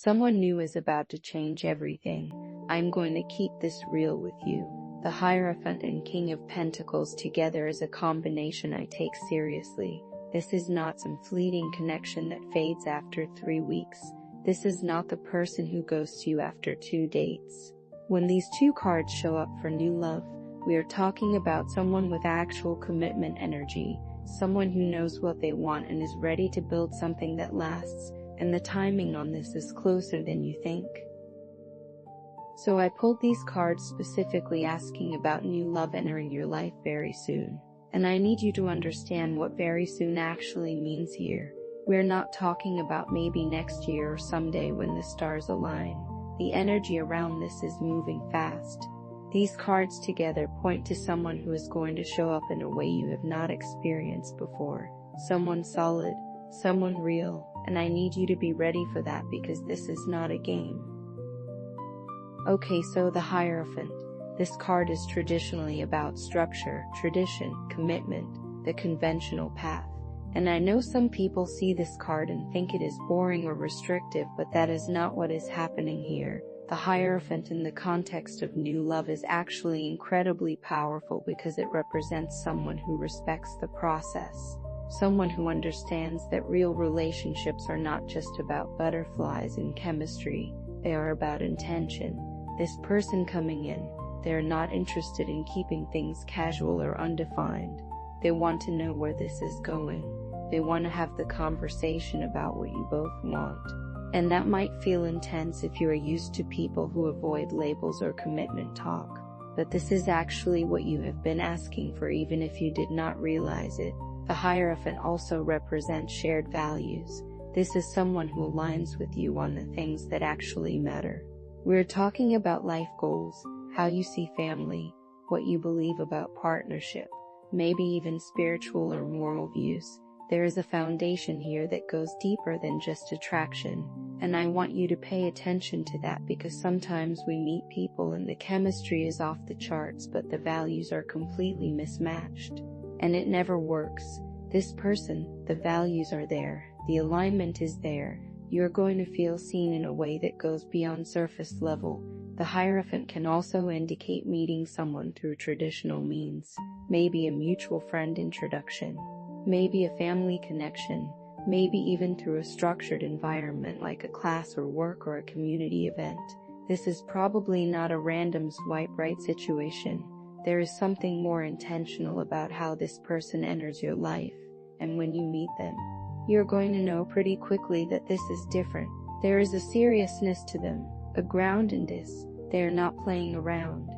Someone new is about to change everything. I'm going to keep this real with you. The Hierophant and King of Pentacles together is a combination I take seriously. This is not some fleeting connection that fades after 3 weeks. This is not the person who ghosts you after 2 dates. When these two cards show up for new love, we are talking about someone with actual commitment energy, someone who knows what they want and is ready to build something that lasts, and the timing on this is closer than you think. So I pulled these cards specifically asking about new love entering your life very soon. And I need you to understand what very soon actually means here. We're not talking about maybe next year or someday when the stars align. The energy around this is moving fast. These cards together point to someone who is going to show up in a way you have not experienced before. Someone solid, someone real, and I need you to be ready for that because this is not a game. Okay, so the Hierophant. This card is traditionally about structure, tradition, commitment, the conventional path. And I know some people see this card and think it is boring or restrictive, but that is not what is happening here. The Hierophant in the context of new love is actually incredibly powerful because it represents someone who respects the process. Someone who understands that real relationships are not just about butterflies and chemistry, they are about intention. This person coming in, they are not interested in keeping things casual or undefined. They want to know where this is going. They want to have the conversation about what you both want. And that might feel intense if you are used to people who avoid labels or commitment talk. But this is actually what you have been asking for even if you did not realize it. The Hierophant also represents shared values. This is someone who aligns with you on the things that actually matter. We're talking about life goals, how you see family, what you believe about partnership, maybe even spiritual or moral views. There is a foundation here that goes deeper than just attraction, and I want you to pay attention to that because sometimes we meet people and the chemistry is off the charts but the values are completely mismatched. And it never works. This person, the values are there, the alignment is there. You're going to feel seen in a way that goes beyond surface level. The Hierophant can also indicate meeting someone through traditional means, maybe a mutual friend introduction, maybe a family connection, maybe even through a structured environment like a class or work or a community event. This is probably not a random swipe right situation. There is something more intentional about how this person enters your life, and when you meet them, you're going to know pretty quickly that this is different. There is a seriousness to them, a groundedness. They are not playing around.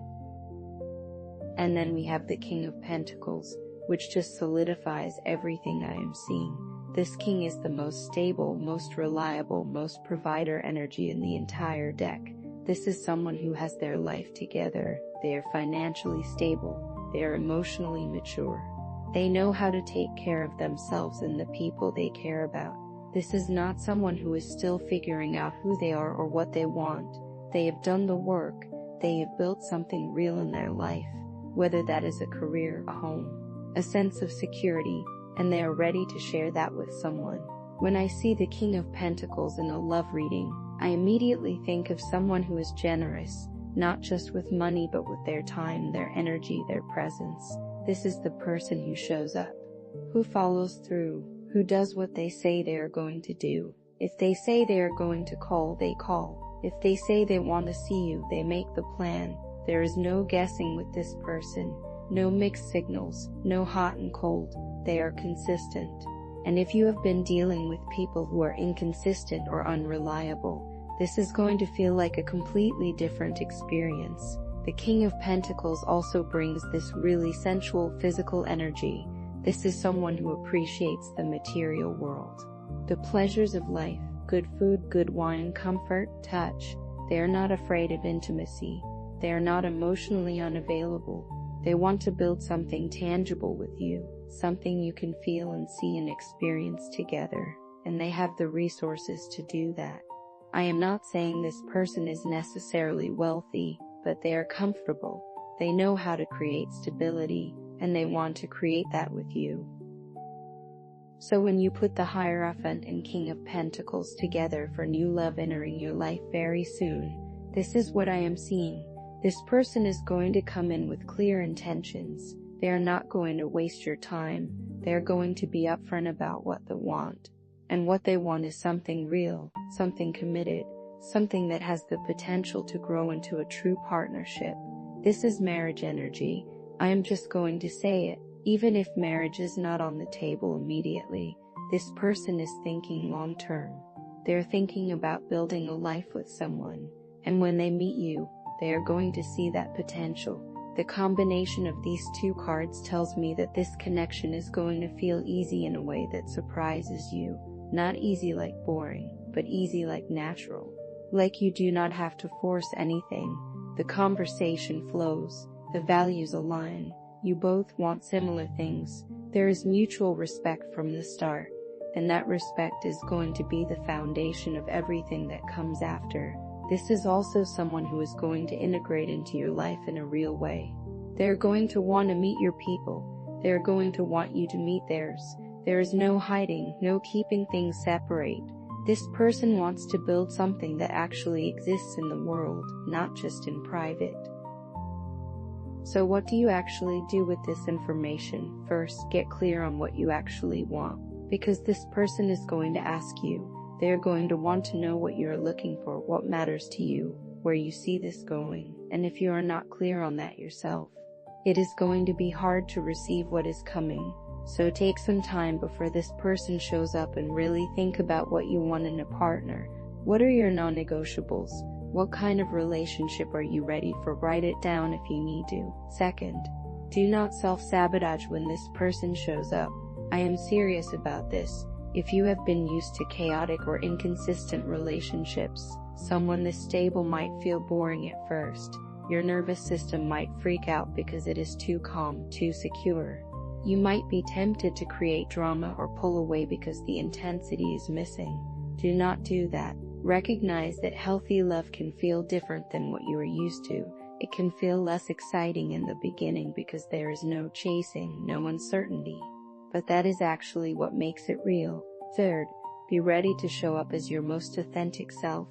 And then we have the King of Pentacles, which just solidifies everything I am seeing. This king is the most stable, most reliable, most provider energy in the entire deck. This is someone who has their life together. They are financially stable. They are emotionally mature. They know how to take care of themselves and the people they care about. This is not someone who is still figuring out who they are or what they want. They have done the work. They have built something real in their life, whether that is a career, a home, a sense of security, and they are ready to share that with someone. When I see the King of Pentacles in a love reading, I immediately think of someone who is generous, not just with money but with their time, their energy, their presence. This is the person who shows up, who follows through, who does what they say they are going to do. If they say they are going to call, they call. If they say they want to see you, they make the plan. There is no guessing with this person, no mixed signals, no hot and cold. They are consistent. And if you have been dealing with people who are inconsistent or unreliable, this is going to feel like a completely different experience. The King of Pentacles also brings this really sensual physical energy. This is someone who appreciates the material world, the pleasures of life, good food, good wine, comfort, touch. They are not afraid of intimacy. They are not emotionally unavailable. They want to build something tangible with you, something you can feel and see and experience together, and they have the resources to do that. I am not saying this person is necessarily wealthy, but they are comfortable. They know how to create stability, and they want to create that with you. So when you put the Hierophant and King of Pentacles together for new love entering your life very soon, this is what I am seeing. This person is going to come in with clear intentions. They are not going to waste your time. They are going to be upfront about what they want. And what they want is something real, something committed, something that has the potential to grow into a true partnership. This is marriage energy. I am just going to say it. Even if marriage is not on the table immediately, this person is thinking long term. They're thinking about building a life with someone. And when they meet you, they are going to see that potential. The combination of these two cards tells me that this connection is going to feel easy in a way that surprises you. Not easy like boring, but easy like natural. Like you do not have to force anything. The conversation flows, the values align. You both want similar things. There is mutual respect from the start, and that respect is going to be the foundation of everything that comes after. This is also someone who is going to integrate into your life in a real way. They're going to want to meet your people. They're going to want you to meet theirs. There is no hiding, no keeping things separate. This person wants to build something that actually exists in the world, not just in private. So what do you actually do with this information? First, get clear on what you actually want, because this person is going to ask you. They are going to want to know what you are looking for, what matters to you, where you see this going, and if you are not clear on that yourself, it is going to be hard to receive what is coming. So take some time before this person shows up and really think about what you want in a partner. What are your non-negotiables? What kind of relationship are you ready for? Write it down if you need to. Second, do not self-sabotage when this person shows up. I am serious about this. If you have been used to chaotic or inconsistent relationships, someone this stable might feel boring at first. Your nervous system might freak out because it is too calm, too secure. You might be tempted to create drama or pull away because the intensity is missing. Do not do that. Recognize that healthy love can feel different than what you are used to. It can feel less exciting in the beginning because there is no chasing, no uncertainty. But that is actually what makes it real. Third, be ready to show up as your most authentic self.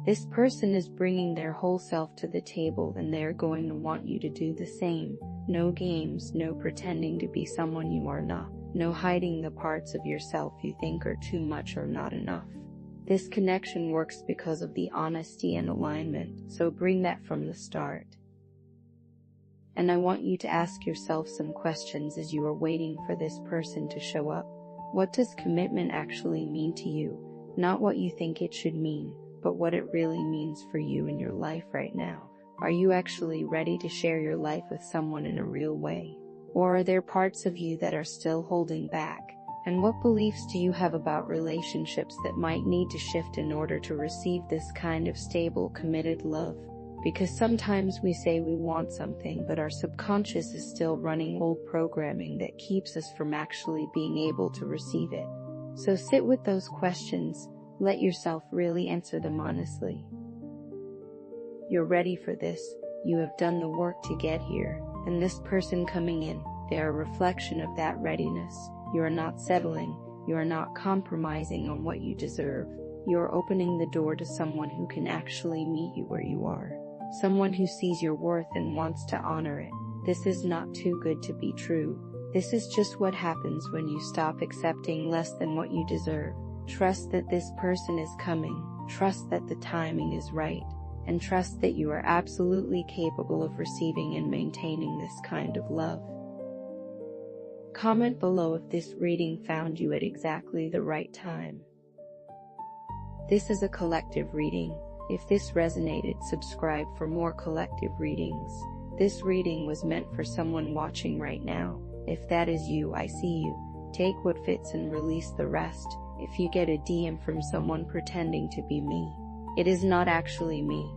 This person is bringing their whole self to the table, and they are going to want you to do the same. No games, no pretending to be someone you are not. No hiding the parts of yourself you think are too much or not enough. This connection works because of the honesty and alignment, so bring that from the start. And I want you to ask yourself some questions as you are waiting for this person to show up. What does commitment actually mean to you? Not what you think it should mean, but what it really means for you in your life right now. Are you actually ready to share your life with someone in a real way? Or are there parts of you that are still holding back? And what beliefs do you have about relationships that might need to shift in order to receive this kind of stable, committed love? Because sometimes we say we want something, but our subconscious is still running old programming that keeps us from actually being able to receive it. So sit with those questions. Let yourself really answer them honestly. You're ready for this. You have done the work to get here. And this person coming in, they are a reflection of that readiness. You are not settling. You are not compromising on what you deserve. You are opening the door to someone who can actually meet you where you are. Someone who sees your worth and wants to honor it. This is not too good to be true. This is just what happens when you stop accepting less than what you deserve. Trust that this person is coming. Trust that the timing is right. And trust that you are absolutely capable of receiving and maintaining this kind of love. Comment below if this reading found you at exactly the right time. This is a collective reading. If this resonated, subscribe for more collective readings. This reading was meant for someone watching right now. If that is you, I see you. Take what fits and release the rest. If you get a DM from someone pretending to be me, it is not actually me.